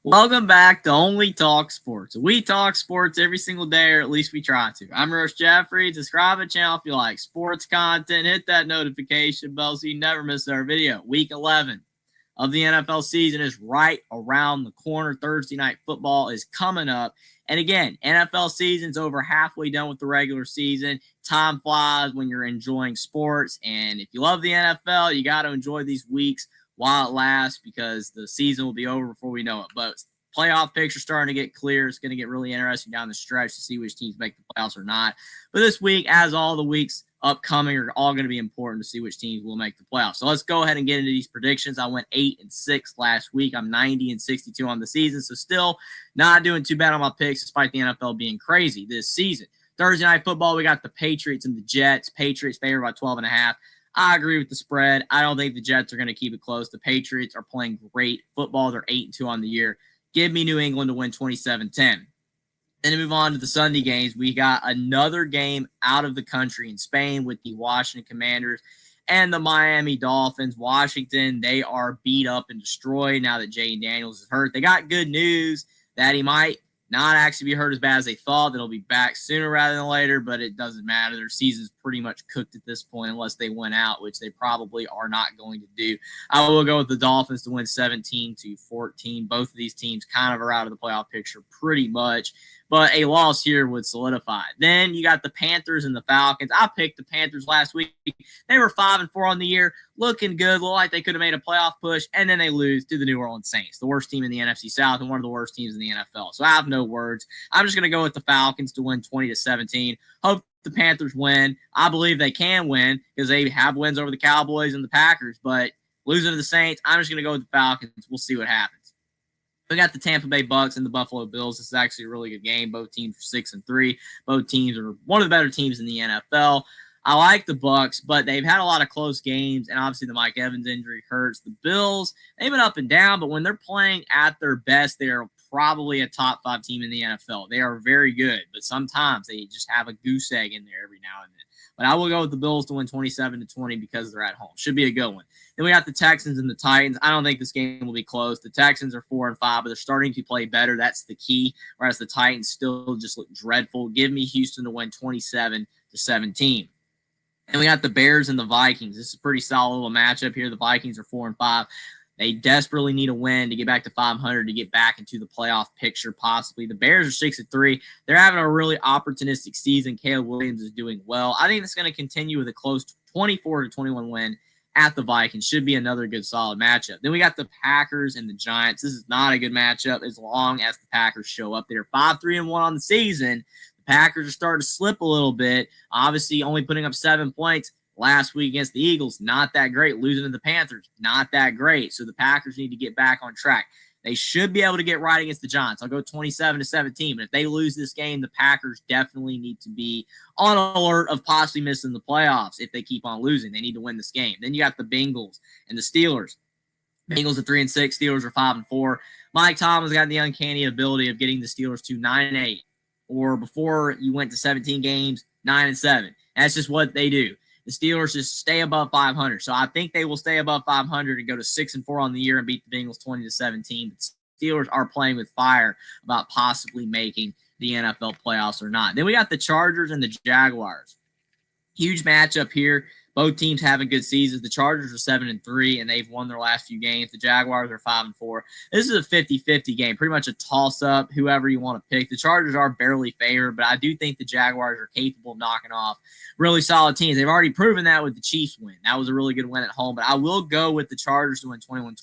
Welcome back to Only Talk Sports. We talk sports every single day, or at least we try to. I'm Russ Jeffrey. Subscribe to the channel if you like sports content. Hit that notification bell so you never miss our video. Week 11 of the NFL season is right around the corner. Thursday night football is coming up. And again, NFL season's over halfway done with the regular season. Time flies when you're enjoying sports. And if you love the NFL, you got to enjoy these weeks while it lasts because the season will be over before we know it. But playoff picture starting to get clear. It's going to get really interesting down the stretch to see which teams make the playoffs or not. But this week, as all the weeks upcoming, are all going to be important to see which teams will make the playoffs. So let's go ahead and get into these predictions. I went 8-6 last week. I'm 90-62 on the season, so still not doing too bad on my picks despite the NFL being crazy this season. Thursday night football, we got the Patriots and the Jets. Patriots favored by 12.5. I agree with the spread. I don't think the Jets are going to keep it close. The Patriots are playing great football. They're 8-2 on the year. Give me New England to win 27-10. Then to move on to the Sunday games, we got another game out of the country in Spain with the Washington Commanders and the Miami Dolphins. Washington, they are beat up and destroyed now that Jayden Daniels is hurt. They got good news that he might not actually be hurt as bad as they thought, that he'll be back sooner rather than later, but it doesn't matter. Their season's pretty much cooked at this point unless they win out, which they probably are not going to do. I will go with the Dolphins to win 17-14. Both of these teams kind of are out of the playoff picture pretty much, but a loss here would solidify. Then you got the Panthers and the Falcons. I picked the Panthers last week. They were 5-4 on the year, looking good, looked like they could have made a playoff push, and then they lose to the New Orleans Saints, the worst team in the NFC South and one of the worst teams in the NFL. So I have no words. I'm just going to go with the Falcons to win 20-17. Hope the Panthers win. I believe they can win because they have wins over the Cowboys and the Packers, but losing to the Saints, I'm just going to go with the Falcons. We'll see what happens. We got the Tampa Bay Bucks and the Buffalo Bills. This is actually a really good game. Both teams are 6-3. Both teams are one of the better teams in the NFL. I like the Bucks, but they've had a lot of close games, and obviously the Mike Evans injury hurts. The Bills, they've been up and down, but when they're playing at their best, they're probably a top 5 team in the NFL. They are very good, but sometimes they just have a goose egg in there every now and then. But I will go with the Bills to win 27-20 because they're at home. Should be a good one. Then we got the Texans and the Titans. I don't think this game will be close. The Texans are 4-5, but they're starting to play better. That's the key. Whereas the Titans still just look dreadful. Give me Houston to win 27-17. And we got the Bears and the Vikings. This is a pretty solid little matchup here. The Vikings are 4-5. They desperately need a win to get back to 500 to get back into the playoff picture, possibly. The Bears are 6-3. They're having a really opportunistic season. Caleb Williams is doing well. I think it's going to continue with a close 24-21 win at the Vikings. Should be another good, solid matchup. Then we got the Packers and the Giants. This is not a good matchup as long as the Packers show up. They're 5-3-1 on the season. The Packers are starting to slip a little bit. Obviously, only putting up 7 points last week against the Eagles, not that great. Losing to the Panthers, not that great. So the Packers need to get back on track. They should be able to get right against the Giants. I'll go 27-17. But if they lose this game, the Packers definitely need to be on alert of possibly missing the playoffs if they keep on losing. They need to win this game. Then you got the Bengals and the Steelers. Bengals are 3-6. Steelers are 5-4. Mike Tomlin's got the uncanny ability of getting the Steelers to 9-8. Or before you went to 17 games, 9-7. That's just what they do. The Steelers just stay above 500. So I think they will stay above 500 and go to 6-4 on the year and beat the Bengals 20-17. But Steelers are playing with fire about possibly making the NFL playoffs or not. Then we got the Chargers and the Jaguars. Huge matchup here. Both teams having good seasons. The Chargers are 7-3, and they've won their last few games. The Jaguars are 5-4. This is a 50-50 game, pretty much a toss-up, whoever you want to pick. The Chargers are barely favored, but I do think the Jaguars are capable of knocking off really solid teams. They've already proven that with the Chiefs win. That was a really good win at home, but I will go with the Chargers to win 21-20.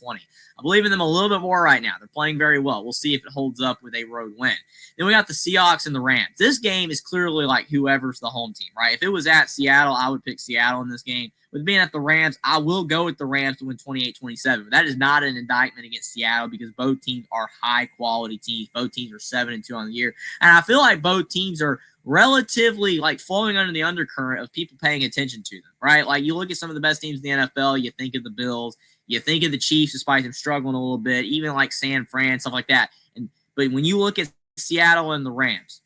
I believe in them a little bit more right now. They're playing very well. We'll see if it holds up with a road win. Then we got the Seahawks and the Rams. This game is clearly like whoever's the home team, right? If it was at Seattle, I would pick Seattle in this game. With being at the Rams, I will go with the Rams to win 28-27. But that is not an indictment against Seattle because both teams are high-quality teams. Both teams are 7-2 on the year. And I feel like both teams are relatively like flowing under the undercurrent of people paying attention to them, right? Like you look at some of the best teams in the NFL, you think of the Bills, you think of the Chiefs despite them struggling a little bit, even like San Fran, stuff like that. But when you look at Seattle and the Rams,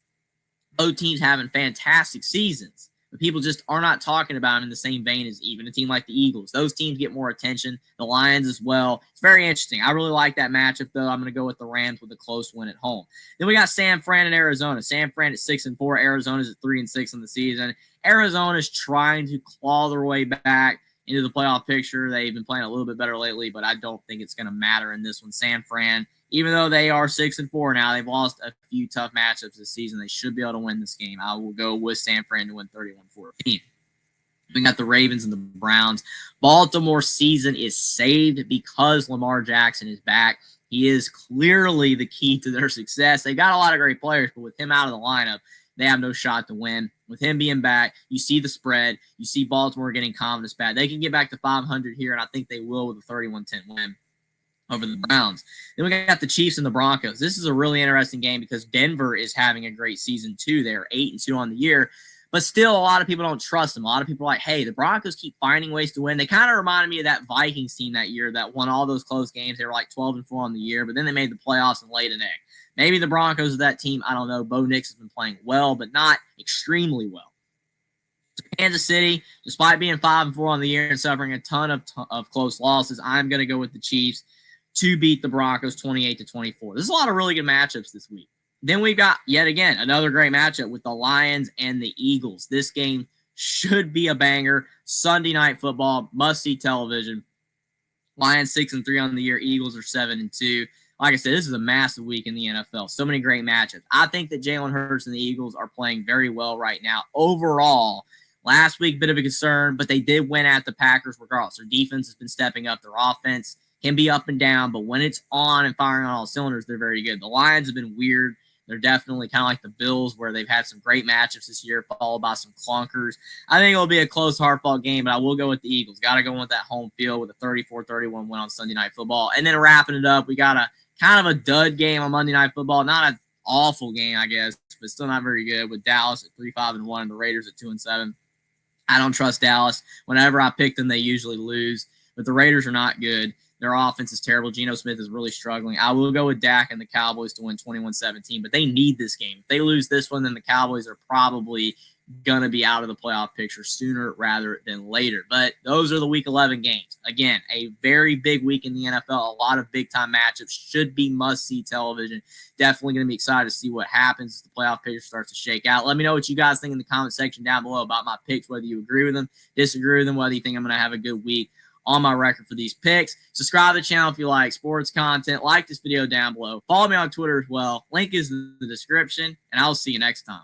both teams having fantastic seasons. but people just are not talking about them in the same vein as even a team like the Eagles. Those teams get more attention. The Lions as well. It's very interesting. I really like that matchup, though. I'm going to go with the Rams with a close win at home. Then we got San Fran and Arizona. San Fran at 6-4. Arizona's at 3-6 in the season. Arizona's trying to claw their way back into the playoff picture. They've been playing a little bit better lately, but I don't think it's going to matter in this one. San Fran, even though they are 6-4 now, they've lost a few tough matchups this season. They should be able to win this game. I will go with San Fran to win 31-14. We got the Ravens and the Browns. Baltimore's season is saved because Lamar Jackson is back. He is clearly the key to their success. They got a lot of great players, but with him out of the lineup, they have no shot to win. With him being back, you see the spread. You see Baltimore getting confidence back. They can get back to 500 here, and I think they will with a 31-10 win over the Browns. Then we got the Chiefs and the Broncos. This is a really interesting game because Denver is having a great season too. They're 8-2 on the year, but still a lot of people don't trust them. A lot of people are like, hey, the Broncos keep finding ways to win. They kind of reminded me of that Vikings team that year that won all those close games. They were like 12-4 on the year, but then they made the playoffs and laid an egg. Maybe the Broncos are that team. I don't know. Bo Nix has been playing well, but not extremely well. Kansas City, despite being 5-4 on the year and suffering a ton of close losses, I'm going to go with the Chiefs to beat the Broncos 28-24. There's a lot of really good matchups this week. Then we've got, yet again, another great matchup with the Lions and the Eagles. This game should be a banger. Sunday Night Football, must-see television. Lions 6-3 on the year. Eagles are 7-2. Like I said, this is a massive week in the NFL. So many great matchups. I think that Jalen Hurts and the Eagles are playing very well right now. Overall, last week, bit of a concern, but they did win at the Packers regardless. Their defense has been stepping up. Their offense can be up and down, but when it's on and firing on all cylinders, they're very good. The Lions have been weird. They're definitely kind of like the Bills, where they've had some great matchups this year, followed by some clunkers. I think it'll be a close, hard-fought game, but I will go with the Eagles. Got to go with that home field with a 34-31 win on Sunday Night Football. And then wrapping it up, we got a kind of a dud game on Monday Night Football. Not an awful game, I guess, but still not very good, with Dallas at 3-5-1 and the Raiders at 2-7. I don't trust Dallas. Whenever I pick them, they usually lose, but the Raiders are not good. Their offense is terrible. Geno Smith is really struggling. I will go with Dak and the Cowboys to win 21-17, but they need this game. If they lose this one, then the Cowboys are probably going to be out of the playoff picture sooner rather than later. But those are the Week 11 games. Again, a very big week in the NFL. A lot of big-time matchups. Should be must-see television. Definitely going to be excited to see what happens as the playoff picture starts to shake out. Let me know what you guys think in the comment section down below about my picks, whether you agree with them, disagree with them, whether you think I'm going to have a good week on my record for these picks. Subscribe to the channel if you like sports content. Like this video down below. Follow me on Twitter as well. Link is in the description, and I'll see you next time.